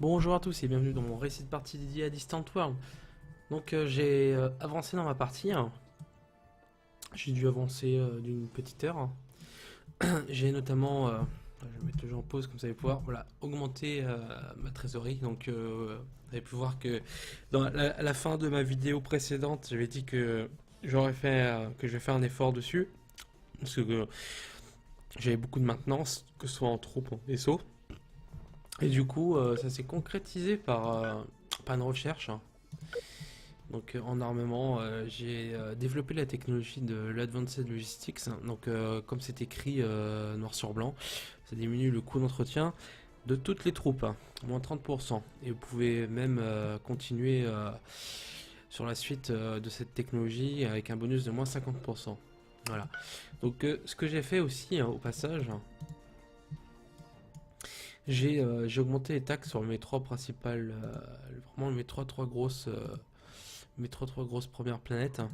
Bonjour à tous et bienvenue dans mon récit de partie dédié à Distant World. Donc j'ai avancé dans ma partie, hein. J'ai dû avancer d'une petite heure. J'ai notamment, je vais mettre le jeu en pause comme ça vous allez pouvoir voilà, augmenter ma trésorerie. Donc vous avez pu voir que dans à la fin de ma vidéo précédente, j'avais dit que j'aurais fait, que je vais faire un effort dessus. Parce que j'avais beaucoup de maintenance, que ce soit en troupe ou en vaisseau. Et du coup, ça s'est concrétisé par une recherche. Donc en armement, j'ai développé la technologie de l'Advanced Logistics. Donc comme c'est écrit noir sur blanc, ça diminue le coût d'entretien de toutes les troupes, hein, moins 30%. Et vous pouvez même continuer sur la suite de cette technologie avec un bonus de moins 50%. Voilà. Donc ce que j'ai fait aussi, hein, au passage, j'ai augmenté les taxes sur mes trois principales, vraiment mes trois grosses premières planètes, hein.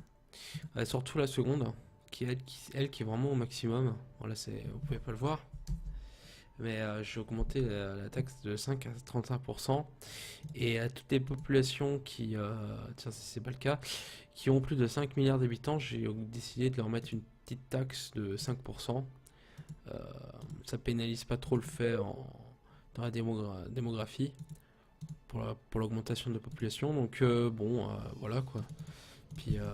Surtout la seconde, elle qui est vraiment au maximum. Voilà, vous pouvez pas le voir, mais j'ai augmenté la taxe de 5 à 35%. Et à toutes les populations tiens, si c'est pas le cas, qui ont plus de 5 milliards d'habitants, j'ai décidé de leur mettre une petite taxe de 5%. Euh, Ça pénalise pas trop le fait dans la démographie pour l'augmentation de la population. Donc bon, voilà quoi. Puis, euh,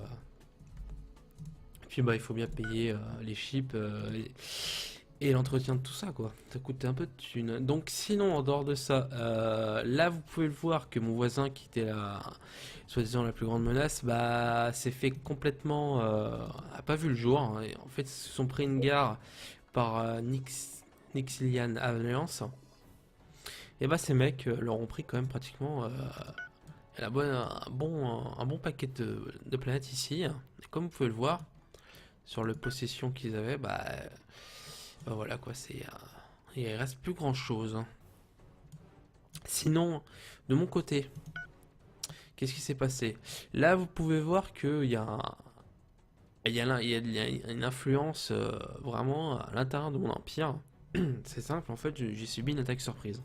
puis bah il faut bien payer les chips et l'entretien de tout ça quoi. Ça coûte un peu de thunes. Donc sinon en dehors de ça, là vous pouvez le voir que mon voisin qui était la soi-disant la plus grande menace, bah s'est fait complètement, a pas vu le jour, hein. Et en fait ils se sont pris une gare par Nixilian Alliance. Et bah ces mecs leur ont pris quand même pratiquement un bon paquet de planètes ici. Et comme vous pouvez le voir, sur le possession qu'ils avaient, bah voilà quoi, il reste plus grand chose, hein. Sinon, de mon côté, qu'est-ce qui s'est passé? Là, vous pouvez voir qu'il y a, il y a une influence vraiment à l'intérieur de mon empire. C'est simple, en fait, j'ai subi une attaque surprise.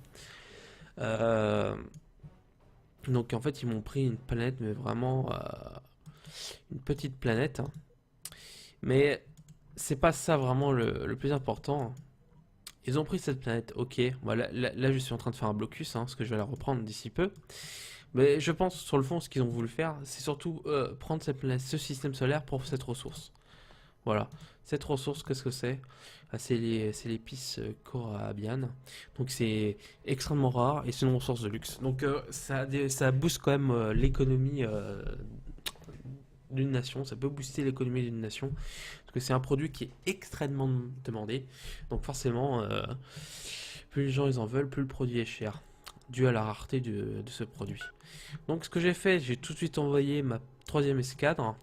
Euh, donc en fait, ils m'ont pris une planète, mais vraiment une petite planète, hein. Mais c'est pas ça vraiment le plus important. Ils ont pris cette planète, ok. Voilà, là, je suis en train de faire un blocus, hein, parce que je vais la reprendre d'ici peu. Mais je pense, sur le fond, ce qu'ils ont voulu faire, c'est surtout prendre cette planète, ce système solaire pour cette ressource. Voilà. Cette ressource, qu'est-ce que c'est? C'est l'épice corabiane. Donc c'est extrêmement rare et c'est une ressource de luxe. Donc ça booste quand même l'économie d'une nation. Ça peut booster l'économie d'une nation. Parce que c'est un produit qui est extrêmement demandé. Donc forcément, plus les gens ils en veulent, plus le produit est cher. Dû à la rareté de ce produit. Donc ce que j'ai fait, j'ai tout de suite envoyé ma troisième escadre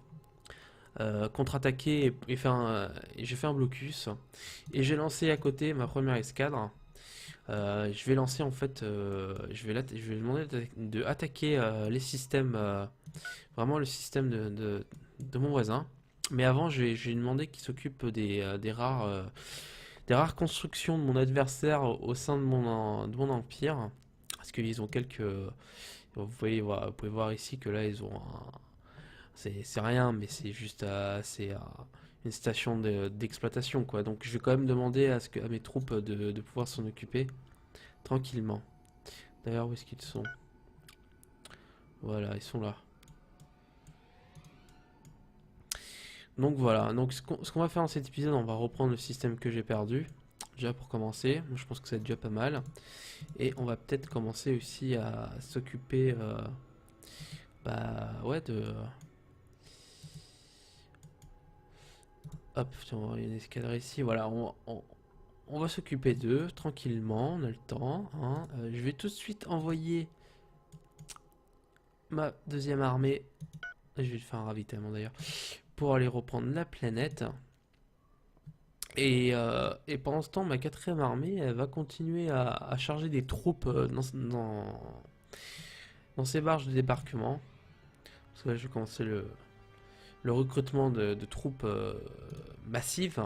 contre-attaquer et j'ai fait un blocus et j'ai lancé à côté ma première escadre. Je vais lancer en fait, je vais demander de attaquer les systèmes, vraiment le système de mon voisin. Mais avant, je vais lui demander qu'il s'occupe des rares constructions de mon adversaire au sein de mon empire. Parce qu'ils ont quelques. Vous pouvez voir ici que là, ils ont un, c'est rien, mais c'est juste une station d'exploitation, quoi. Donc je vais quand même demander à mes troupes de pouvoir s'en occuper tranquillement. D'ailleurs, où est-ce qu'ils sont? Voilà, ils sont là. Donc voilà, donc ce qu'on va faire dans cet épisode, on va reprendre le système que j'ai perdu. Déjà pour commencer, je pense que c'est déjà pas mal. Et on va peut-être commencer aussi à s'occuper ouais, hop, tiens, on va une escadre ici. Voilà, on va s'occuper d'eux tranquillement, on a le temps, hein. Je vais tout de suite envoyer ma deuxième armée. Je vais faire un ravitaillement d'ailleurs. Pour aller reprendre la planète. Et pendant ce temps, ma quatrième armée, elle va continuer à charger des troupes dans ces barges de débarquement. Parce que là, je vais commencer le le recrutement de troupes massives.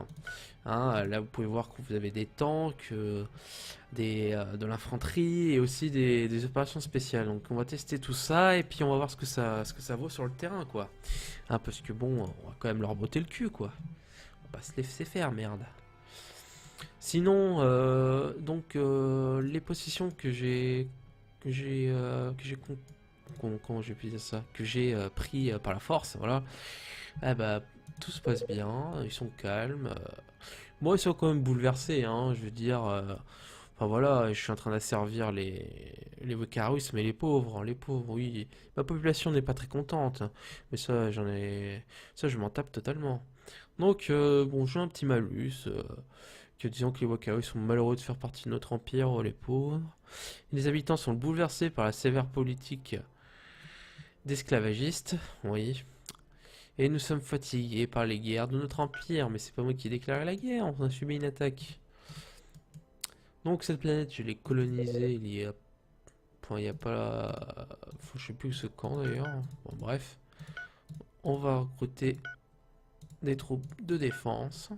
Hein, là, vous pouvez voir que vous avez des tanks, de l'infanterie et aussi des opérations spéciales. Donc, on va tester tout ça et puis on va voir ce que ça vaut sur le terrain, quoi. Hein, parce que bon, on va quand même leur botter le cul, quoi. On va pas se laisser faire, merde. Sinon, donc, les positions comment j'ai pu dire ça, que j'ai pris par la force, voilà. Ah bah, tout se passe bien, ils sont calmes. Bon, ils sont quand même bouleversés, hein, je veux dire. Enfin voilà, je suis en train d'asservir les Vocarus, mais les pauvres, hein, les pauvres, oui. Ma population n'est pas très contente, hein, mais ça, je m'en tape totalement. Donc, bon, j'ai un petit malus. Que disons que les Vocarus sont malheureux de faire partie de notre empire, oh, les pauvres. Les habitants sont bouleversés par la sévère politique d'esclavagistes, oui. Et nous sommes fatigués par les guerres de notre empire, mais c'est pas moi qui ai déclaré la guerre, on a subi une attaque. Donc cette planète, je l'ai colonisée il y a... Enfin, il y a pas... Je sais plus ce camp d'ailleurs. Bon, bref. On va recruter des troupes de défense.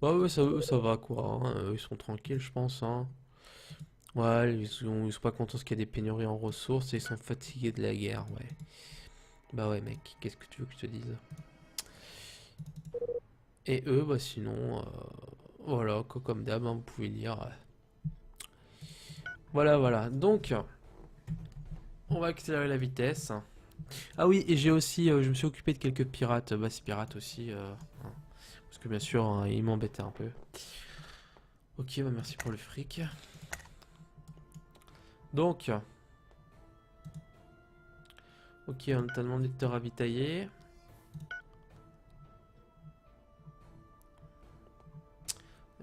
Ouais, ouais, ça va quoi, hein. Ils sont tranquilles, je pense, hein. Ouais, ils sont pas contents parce qu'il y a des pénuries en ressources et ils sont fatigués de la guerre, ouais. Bah ouais, mec, qu'est-ce que tu veux que je te dise? Et eux, bah sinon, voilà, comme d'hab, hein, vous pouvez lire. Voilà, voilà. Donc, on va accélérer la vitesse. Ah oui, et j'ai aussi, je me suis occupé de quelques pirates, bases pirates aussi, hein, parce que bien sûr, hein, ils m'embêtaient un peu. Ok, bah merci pour le fric. Donc, ok, on t'a demandé de te ravitailler.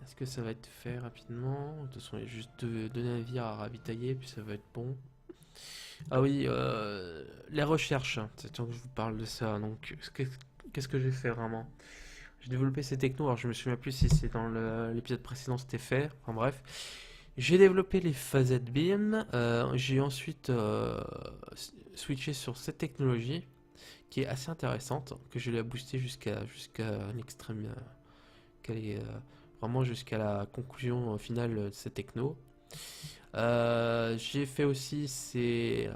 Est-ce que ça va être fait rapidement? De toute façon, il y a juste deux navires à ravitailler, puis ça va être bon. Ah oui, les recherches, c'est temps que je vous parle de ça. Donc, qu'est-ce que j'ai fait vraiment? J'ai développé ces technos, alors je me souviens plus si c'est dans l'épisode précédent c'était fait, enfin bref. J'ai développé les phasettes beam, j'ai ensuite switché sur cette technologie qui est assez intéressante, que je l'ai boosté jusqu'à un extrême, qu'elle est vraiment jusqu'à la conclusion finale de cette techno. J'ai fait aussi ces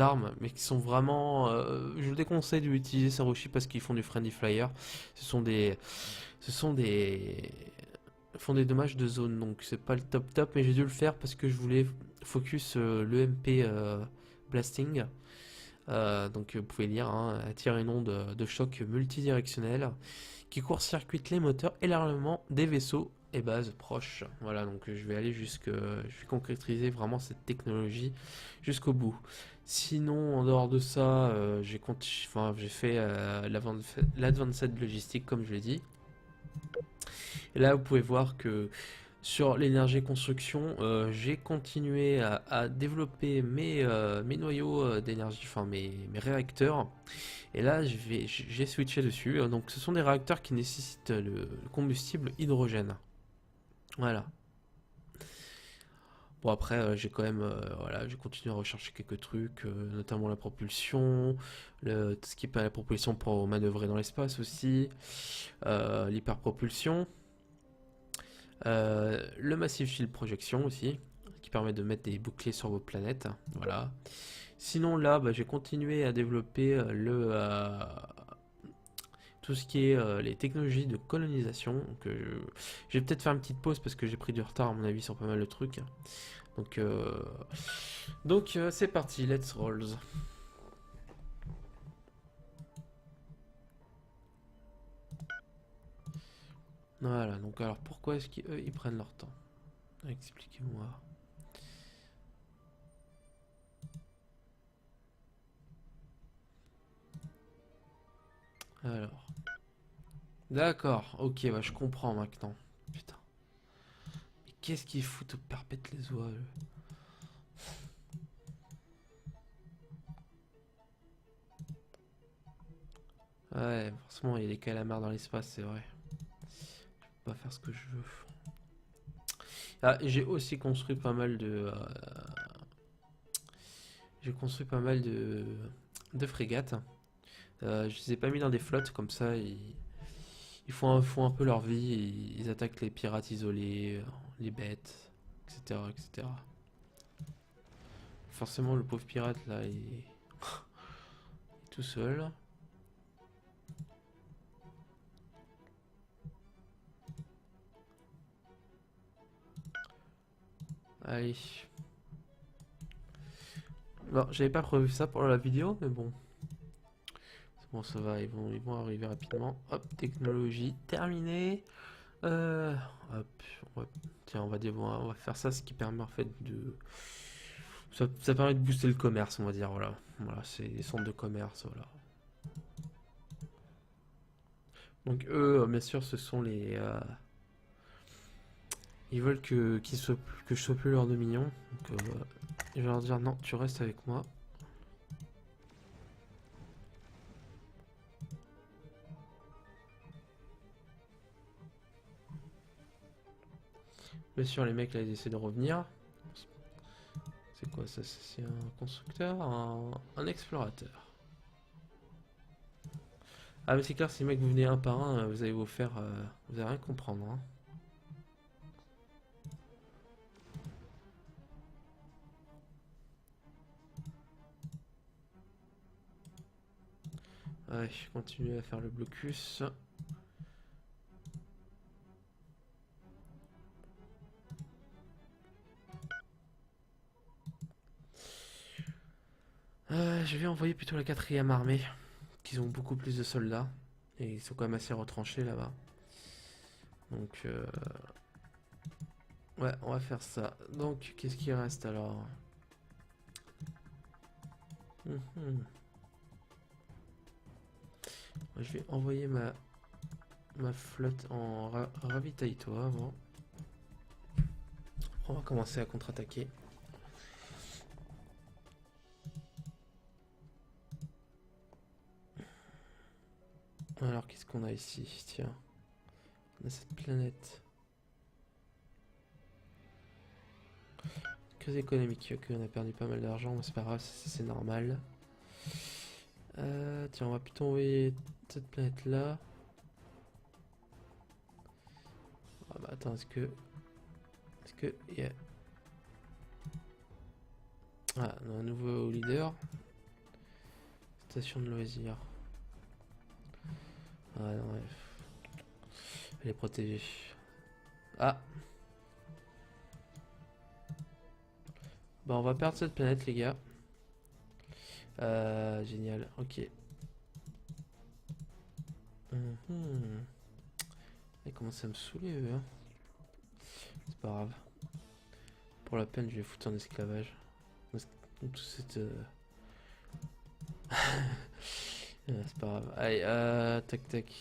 armes, mais qui sont vraiment. Je vous déconseille d'utiliser Saroshi parce qu'ils font du friendly fire. Ce sont des, ce sont des, ils font des dommages de zone, donc c'est pas le top top, mais j'ai dû le faire parce que je voulais focus l'EMP blasting. Donc vous pouvez lire, hein, attire une onde de choc multidirectionnelle qui court-circuite les moteurs et l'armement des vaisseaux et bases proches. Voilà, donc je vais je vais concrétiser vraiment cette technologie jusqu'au bout. Sinon, en dehors de ça, j'ai fait l'advanced logistique comme je l'ai dit. Et là, vous pouvez voir que sur l'énergie construction, j'ai continué à développer mes noyaux d'énergie, enfin mes réacteurs. Et là, j'ai switché dessus. Donc, ce sont des réacteurs qui nécessitent le combustible hydrogène. Voilà. Bon, après, j'ai quand même, voilà, j'ai continué à rechercher quelques trucs, notamment la propulsion, tout ce qui est pas la propulsion pour manœuvrer dans l'espace aussi, l'hyperpropulsion. Le Massive Shield Projection aussi, qui permet de mettre des boucliers sur vos planètes. Voilà. Sinon là, bah, j'ai continué à développer tout ce qui est les technologies de colonisation. Donc, je vais peut-être faire une petite pause parce que j'ai pris du retard à mon avis sur pas mal de trucs. Donc, c'est parti, let's rolls. Voilà, donc alors pourquoi est-ce qu'eux ils prennent leur temps? Expliquez-moi. Alors. D'accord, ok, bah je comprends maintenant. Putain. Mais qu'est-ce qu'ils foutent au perpète les oies, eux. Ouais, forcément, il y a des calamars dans l'espace, c'est vrai. Je peux pas faire ce que je veux. Ah, j'ai aussi construit pas mal j'ai construit pas mal de frégates. Je les ai pas mis dans des flottes, comme ça font un peu leur vie, et ils attaquent les pirates isolés, les bêtes, etc., etc. Forcément, le pauvre pirate là, il est tout seul. Allez. Bon, j'avais pas prévu ça pour la vidéo, mais bon. C'est bon, ça va, ils vont arriver rapidement. Hop, technologie terminée. Hop, tiens, on va faire ça, ce qui permet en fait de... Ça permet de booster le commerce, on va dire, voilà. Voilà, c'est des centres de commerce, voilà. Donc eux, bien sûr, ce sont les... ils veulent que je sois plus leur dominion. Donc je vais leur dire non, tu restes avec moi. Bien sûr, les mecs là, ils essaient de revenir. C'est quoi ça? C'est un constructeur, un explorateur. Ah mais c'est clair, si les mecs vous venez un par un, vous allez vous faire... vous allez rien comprendre. Hein. Ouais, je continue à faire le blocus. Je vais envoyer plutôt la 4e armée, qui ont beaucoup plus de soldats. Et ils sont quand même assez retranchés là-bas. Donc, ouais, on va faire ça. Donc, qu'est-ce qui reste alors? Mhm. Je vais envoyer ma flotte en ravitaille-toi avant. On va commencer à contre-attaquer. Alors, qu'est-ce qu'on a ici? Tiens, on a cette planète. Crise économique. Ok, on a perdu pas mal d'argent, mais c'est pas grave, c'est normal. Tiens, on va plutôt envoyer cette planète-là. Ah bah attends, est-ce que y a... Ah, on a un nouveau leader. Station de loisirs. Ah non, ouais. Elle est protégée. Ah. Bah on va perdre cette planète les gars. Génial, ok. Ils commencent à me saouler eux. Hein. C'est pas grave. Pour la peine je vais foutre en esclavage. Tout cette... c'est pas grave. Allez, tac tac.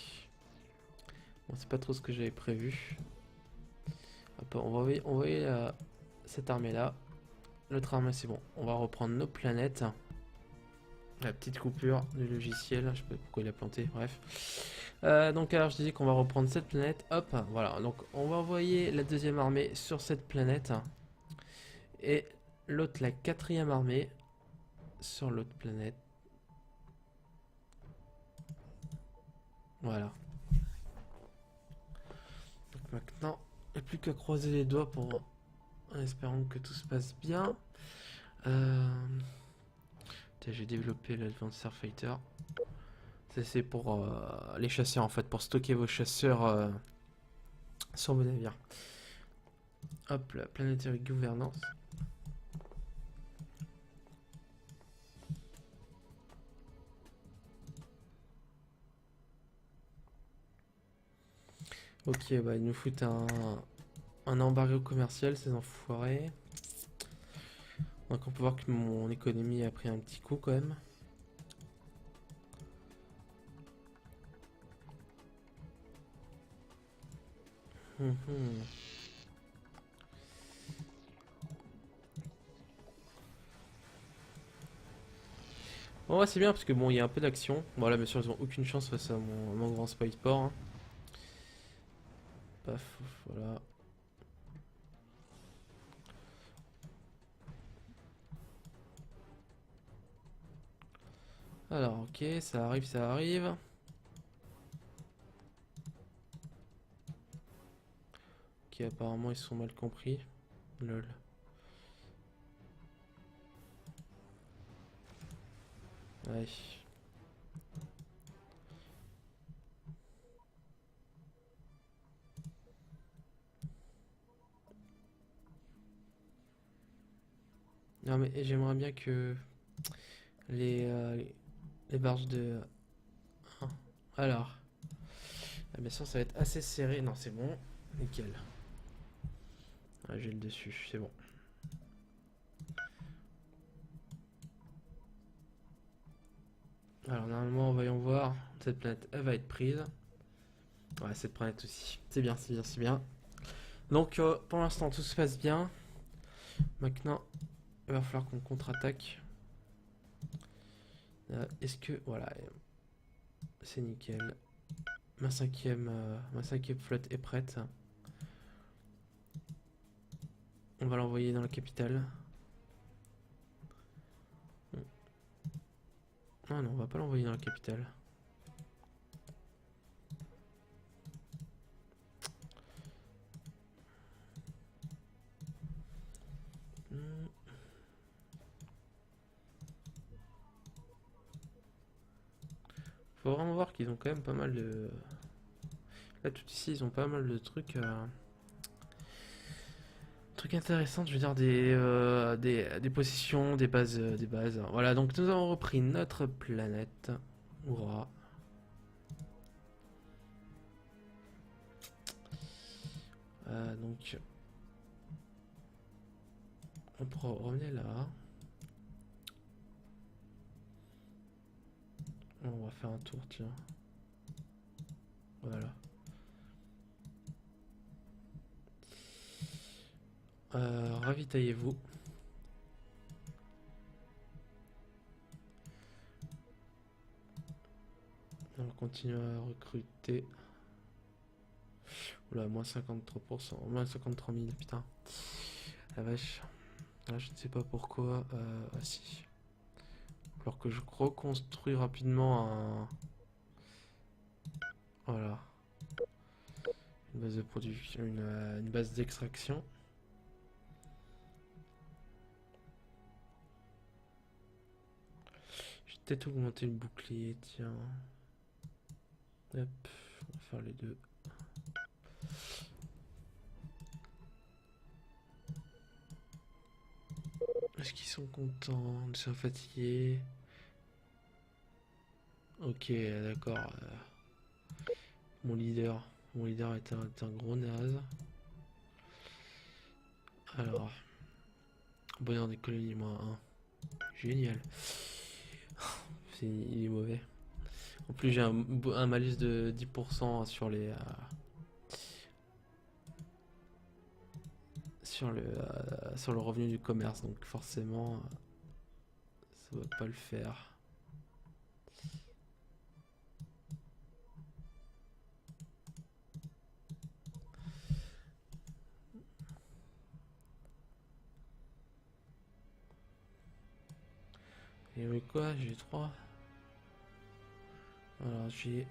Bon, c'est pas trop ce que j'avais prévu. Hop, on va envoyer cette armée là. L'autre armée c'est bon. On va reprendre nos planètes. La petite coupure du logiciel, je sais pas pourquoi il a planté, bref. Donc alors je disais qu'on va reprendre cette planète, hop, voilà. Donc on va envoyer la 2e armée sur cette planète. Et l'autre, la 4e armée, sur l'autre planète. Voilà. Donc maintenant, il n'y a plus qu'à croiser les doigts en espérant que tout se passe bien. J'ai développé l'Advanced Starfighter. C'est pour les chasseurs en fait, pour stocker vos chasseurs sur vos navires. Hop, la planetary gouvernance. Ok, bah ils nous foutent un embargo commercial, ces enfoirés. Donc on peut voir que mon économie a pris un petit coup quand même. Bon, ouais, c'est bien parce que bon, il y a un peu d'action. Bon, là, bien sûr, ils ont aucune chance face à mon grand Spysport. Hein. Paf, voilà. Alors, ok, ça arrive, ça arrive. Ok, apparemment ils sont mal compris. Lol. Ouais. Non mais j'aimerais bien que les barges de... Ah, alors, bien sûr ça va être assez serré. Non c'est bon, nickel. Ah, j'ai le dessus, c'est bon. Alors normalement, voyons voir. Cette planète, elle va être prise. Ouais, cette planète aussi. C'est bien, c'est bien, c'est bien. Donc pour l'instant, tout se passe bien. Maintenant, il va falloir qu'on contre-attaque. Est-ce que... Voilà, c'est nickel. Ma cinquième flotte est prête. On va l'envoyer dans la capitale. Ah non, on va pas l'envoyer dans la capitale. Hmm. Faut vraiment voir qu'ils ont quand même pas mal de... Là, tout ici, ils ont pas mal de trucs... Trucs intéressants, je veux dire, des positions, des bases, des bases. Voilà, donc nous avons repris notre planète. Hurrah. Donc, on pourra revenir là. On va faire un tour, tiens. Voilà. Ravitaillez-vous. On va continuer à recruter. Oula, moins 53%, moins 53 000, putain. La vache. Là, je ne sais pas pourquoi. Ah si. Alors que je reconstruis rapidement un... Voilà. Une base de production, une base d'extraction. Je vais peut-être augmenter le bouclier, tiens. Hop, on va faire les deux. Est-ce qu'ils sont contents? Ils sont fatigués? Ok, d'accord. Mon leader. Mon leader est un gros naze. Alors. Bonheur des colonies, moins 1. Génial. Il est mauvais. En plus, j'ai un malus de 10% sur les... sur le revenu du commerce. Donc forcément, ça va pas le faire. Et oui, quoi? J'ai 3. Alors j'ai...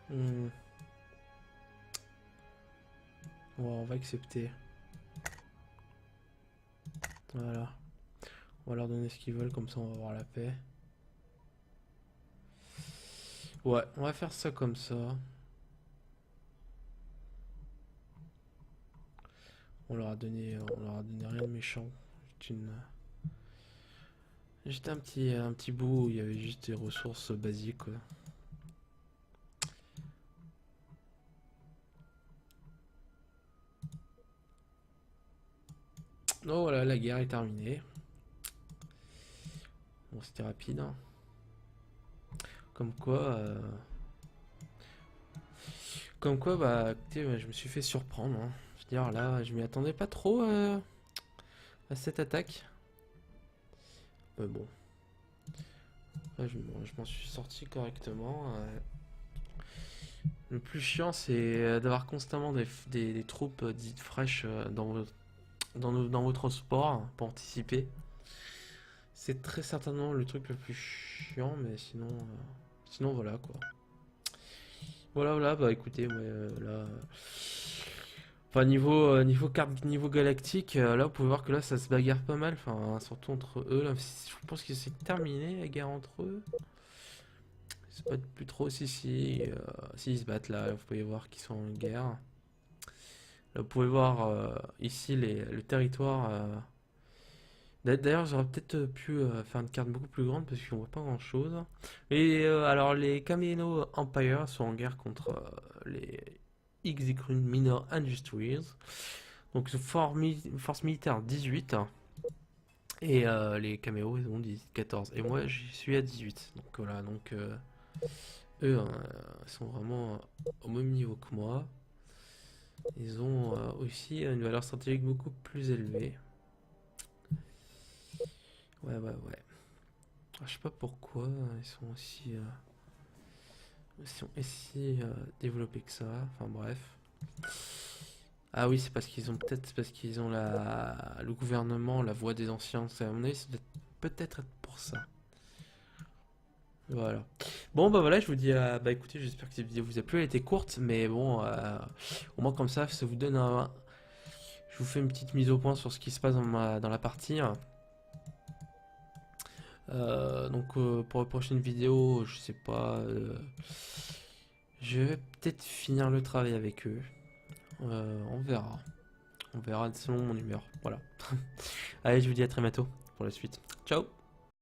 Hmm. Bon, on va accepter. Voilà. On va leur donner ce qu'ils veulent, comme ça on va avoir la paix. Ouais, on va faire ça comme ça. On leur a donné rien de méchant. Juste un petit bout où il y avait juste des ressources basiques, quoi. Oh voilà, la guerre est terminée. Bon, c'était rapide, hein. Comme quoi, bah, écoutez, je me suis fait surprendre, hein. Je veux dire, là, je m'y attendais pas trop à cette attaque. Mais bon, là, je m'en suis sorti correctement. Le plus chiant, c'est d'avoir constamment des troupes dites fraîches dans vos transports pour anticiper. C'est très certainement le truc le plus chiant, mais sinon voilà quoi. Voilà, bah écoutez, ouais, là. Enfin, niveau carte, niveau galactique, là, vous pouvez voir que là, ça se bagarre pas mal. Enfin, surtout entre eux. Là, je pense que c'est terminé la guerre entre eux. C'est pas plus trop si ils se battent là. Vous pouvez voir qu'ils sont en guerre. Là, vous pouvez voir ici le territoire. D'ailleurs, j'aurais peut-être pu faire une carte beaucoup plus grande parce qu'on voit pas grand-chose. Et alors, les Kamino Empire sont en guerre contre les Execrune Minor Industries. Donc, force militaire 18. Et les caméos, ils ont 14. Et moi, j'y suis à 18. Donc voilà, donc eux, sont vraiment au même niveau que moi. Ils ont aussi une valeur stratégique beaucoup plus élevée. Ouais. Je sais pas pourquoi ils sont aussi développés que ça. Enfin bref. Ah oui, c'est parce qu'ils ont peut-être parce qu'ils ont le gouvernement, la voix des anciens. À mon avis, c'est peut-être être pour ça. Voilà. Bon bah voilà, je vous dis bah écoutez, j'espère que cette vidéo vous a plu, elle était courte, mais bon, au moins comme ça vous donne je vous fais une petite mise au point sur ce qui se passe dans la partie. Donc pour la prochaine vidéo, je sais pas, je vais peut-être finir le travail avec eux. On verra. On verra selon mon humeur. Voilà. Allez, je vous dis à très bientôt pour la suite. Ciao!